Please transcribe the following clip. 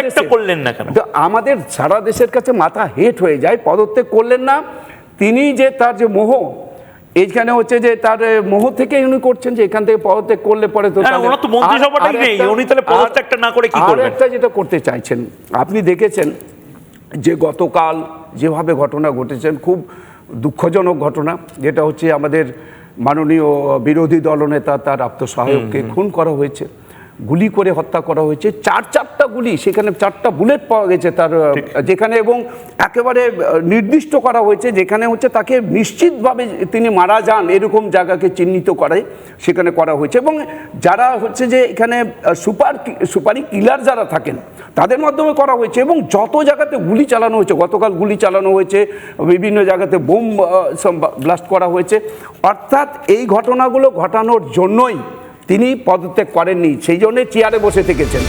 পদত্যাগটা করলেন না কেন? আমাদের সারা দেশের কাছে মাথা হেট হয়ে যায়। পদত্যাগ করলেন না, তিনি যে তার যে মোহ, এইখানে হচ্ছে যে তার মোহ থেকে উনি করছেন যে এখান থেকে পদত্যাগ করলে পরে তো ওনার তো মন্ত্রিসভাটাই নেই, উনি তাহলে পদত্যাগটা না করে কি করবেন? আর একটা যেটা করতে চাইছেন, আপনি দেখেছেন যে গতকাল যেভাবে ঘটনা ঘটেছেন, খুব দুঃখজনক ঘটনা, যেটা হচ্ছে আমাদের মাননীয় বিরোধী দলনেতা তার আত্মসহায়ককে খুন করা হয়েছে, গুলি করে হত্যা করা হয়েছে, চারটা গুলি, সেখানে 4টা বুলেট পাওয়া গেছে তার যেখানে, এবং একেবারে নির্দিষ্ট করা হয়েছে যেখানে হচ্ছে তাকে নিশ্চিতভাবে তিনি মারা যান এরকম জায়গাকে চিহ্নিত করে সেখানে করা হয়েছে। এবং যারা হচ্ছে যে এখানে সুপারি কিলার যারা থাকেন তাদের মাধ্যমে করা হয়েছে, এবং যত জায়গাতে গুলি চালানো হয়েছে, গতকাল গুলি চালানো হয়েছে, বিভিন্ন জায়গাতে বোম ব্লাস্ট করা হয়েছে। অর্থাৎ এই ঘটনাগুলো ঘটানোর জন্যই তিনি পদত্যাগ করেননি, সেই জন্যে চেয়ারে বসে থেকেছেন।